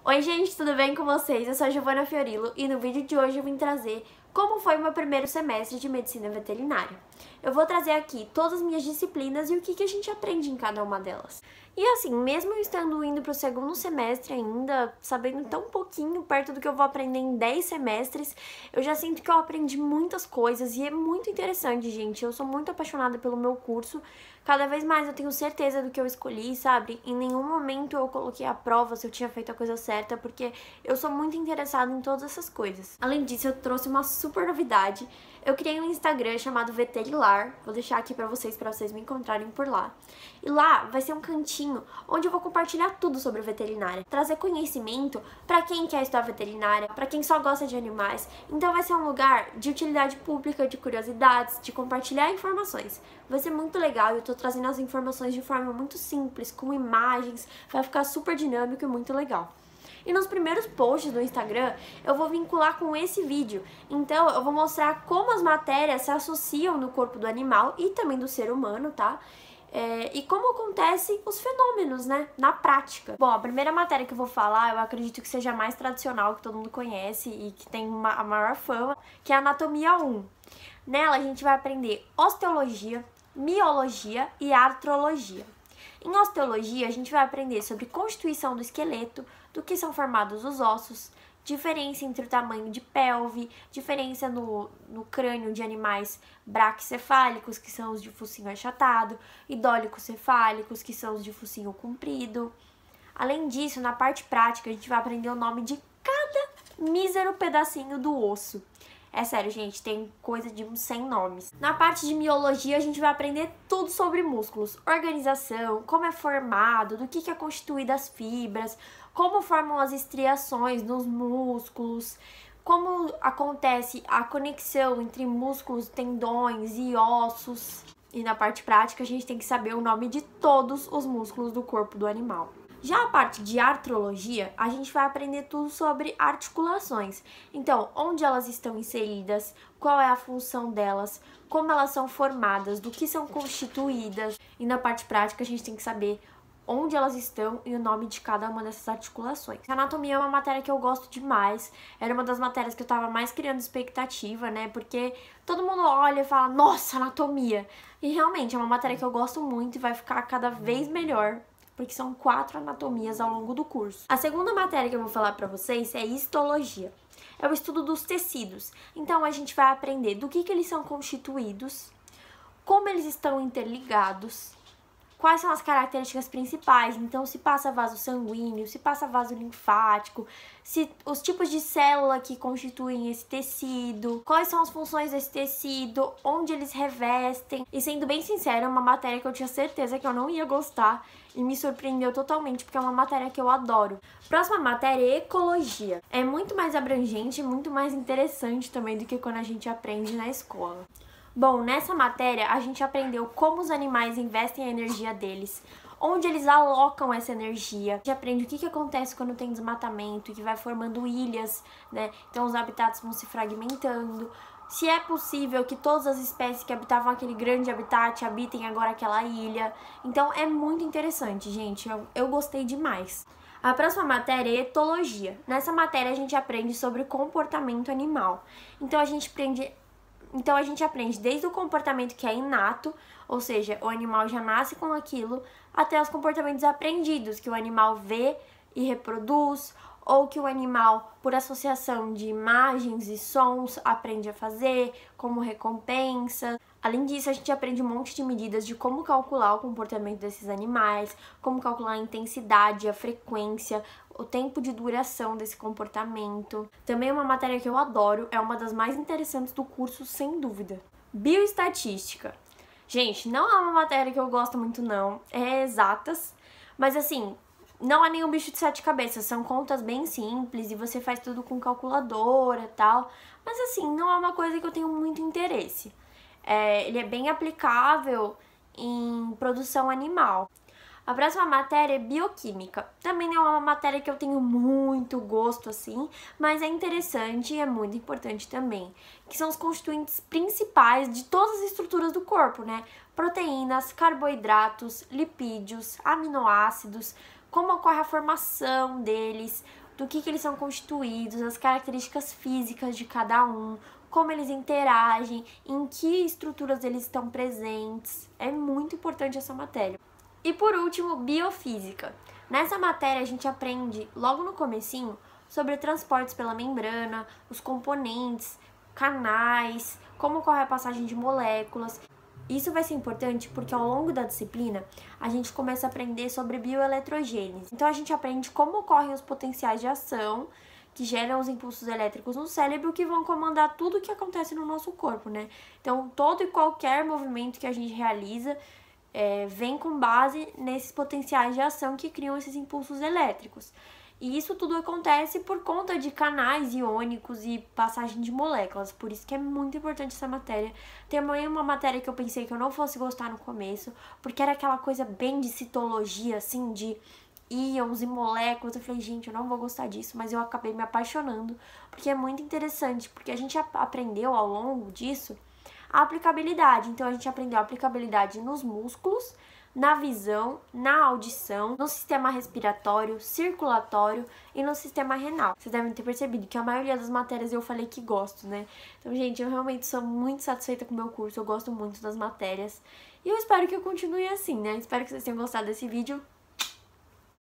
Oi gente, tudo bem com vocês? Eu sou a Giovana Fiorillo e no vídeo de hoje eu vim trazer como foi o meu primeiro semestre de medicina veterinária. Eu vou trazer aqui todas as minhas disciplinas e o que a gente aprende em cada uma delas. E assim, mesmo eu estando indo para o segundo semestre ainda, sabendo tão pouquinho perto do que eu vou aprender em 10 semestres, eu já sinto que eu aprendi muitas coisas e é muito interessante, gente. Eu sou muito apaixonada pelo meu curso. Cada vez mais eu tenho certeza do que eu escolhi, sabe? Em nenhum momento eu coloquei à prova se eu tinha feito a coisa certa, porque eu sou muito interessada em todas essas coisas. Além disso, eu trouxe uma super novidade. Eu criei um Instagram chamado Veterilar, vou deixar aqui pra vocês me encontrarem por lá. E lá vai ser um cantinho onde eu vou compartilhar tudo sobre veterinária, trazer conhecimento pra quem quer estudar veterinária, pra quem só gosta de animais. Então vai ser um lugar de utilidade pública, de curiosidades, de compartilhar informações. Vai ser muito legal e eu tô trazendo as informações de forma muito simples, com imagens, vai ficar super dinâmico e muito legal. E nos primeiros posts do Instagram, eu vou vincular com esse vídeo. Então, eu vou mostrar como as matérias se associam no corpo do animal e também do ser humano, tá? E como acontecem os fenômenos, né, na prática. Bom, a primeira matéria que eu vou falar, eu acredito que seja a mais tradicional, que todo mundo conhece e que tem a maior fama, que é a Anatomia 1. Nela, a gente vai aprender osteologia, miologia e artrologia. Em osteologia, a gente vai aprender sobre constituição do esqueleto, do que são formados os ossos, diferença entre o tamanho de pelve, diferença no crânio de animais braquicefálicos, que são os de focinho achatado, e dólicocefálicos, que são os de focinho comprido. Além disso, na parte prática, a gente vai aprender o nome de cada mísero pedacinho do osso. É sério, gente, tem coisa de uns 100 nomes. Na parte de miologia, a gente vai aprender tudo sobre músculos, organização, como é formado, do que é constituído as fibras, como formam as estriações nos músculos, como acontece a conexão entre músculos, tendões e ossos. E na parte prática, a gente tem que saber o nome de todos os músculos do corpo do animal. Já a parte de artrologia, a gente vai aprender tudo sobre articulações. Então, onde elas estão inseridas, qual é a função delas, como elas são formadas, do que são constituídas. E na parte prática, a gente tem que saber onde elas estão e o nome de cada uma dessas articulações. A anatomia é uma matéria que eu gosto demais, era uma das matérias que eu tava mais criando expectativa, né, porque todo mundo olha e fala, nossa, anatomia! E realmente é uma matéria que eu gosto muito e vai ficar cada vez melhor, porque são 4 anatomias ao longo do curso. A segunda matéria que eu vou falar pra vocês é histologia. É o estudo dos tecidos. Então a gente vai aprender do que eles são constituídos, como eles estão interligados, quais são as características principais, então se passa vaso sanguíneo, se passa vaso linfático, se os tipos de célula que constituem esse tecido, quais são as funções desse tecido, onde eles revestem. E sendo bem sincera, é uma matéria que eu tinha certeza que eu não ia gostar e me surpreendeu totalmente, porque é uma matéria que eu adoro. Próxima matéria é ecologia. É muito mais abrangente, muito mais interessante também do que quando a gente aprende na escola. Bom, nessa matéria a gente aprendeu como os animais investem a energia deles, onde eles alocam essa energia. A gente aprende o que acontece quando tem desmatamento e que vai formando ilhas, né? Então os habitats vão se fragmentando. Se é possível que todas as espécies que habitavam aquele grande habitat habitem agora aquela ilha. Então é muito interessante, gente. Eu gostei demais. A próxima matéria é etologia. Nessa matéria a gente aprende sobre o comportamento animal. Então a gente aprende desde o comportamento que é inato, ou seja, o animal já nasce com aquilo, até os comportamentos aprendidos, que o animal vê e reproduz, ou que o animal, por associação de imagens e sons, aprende a fazer, como recompensa. Além disso, a gente aprende um monte de medidas de como calcular o comportamento desses animais, como calcular a intensidade, a frequência, o tempo de duração desse comportamento. Também é uma matéria que eu adoro, é uma das mais interessantes do curso, sem dúvida. Bioestatística. Gente, não é uma matéria que eu gosto muito não, é exatas, mas assim, não é nenhum bicho de 7 cabeças, são contas bem simples e você faz tudo com calculadora e tal, mas assim, não é uma coisa que eu tenho muito interesse. Ele é bem aplicável em produção animal. A próxima matéria é bioquímica. Também não é uma matéria que eu tenho muito gosto assim, mas é interessante e é muito importante também, que são os constituintes principais de todas as estruturas do corpo, né? Proteínas, carboidratos, lipídios, aminoácidos, como ocorre a formação deles, do que eles são constituídos, as características físicas de cada um, como eles interagem, em que estruturas eles estão presentes. É muito importante essa matéria. E por último, biofísica. Nessa matéria a gente aprende logo no comecinho sobre transportes pela membrana, os componentes, canais, como ocorre a passagem de moléculas. Isso vai ser importante porque ao longo da disciplina a gente começa a aprender sobre bioeletrogênese. Então a gente aprende como ocorrem os potenciais de ação que geram os impulsos elétricos no cérebro que vão comandar tudo o que acontece no nosso corpo, né? Então todo e qualquer movimento que a gente realiza vem com base nesses potenciais de ação que criam esses impulsos elétricos. E isso tudo acontece por conta de canais iônicos e passagem de moléculas, por isso que é muito importante essa matéria. Tem também uma matéria que eu pensei que eu não fosse gostar no começo, porque era aquela coisa bem de citologia, assim, de íons e moléculas. Eu falei, gente, eu não vou gostar disso, mas eu acabei me apaixonando, porque é muito interessante, porque a gente aprendeu ao longo disso a aplicabilidade. Então a gente aprendeu a aplicabilidade nos músculos, na visão, na audição, no sistema respiratório, circulatório e no sistema renal. Vocês devem ter percebido que a maioria das matérias eu falei que gosto, né? Então, gente, eu realmente sou muito satisfeita com o meu curso, eu gosto muito das matérias. E eu espero que eu continue assim, né? Espero que vocês tenham gostado desse vídeo.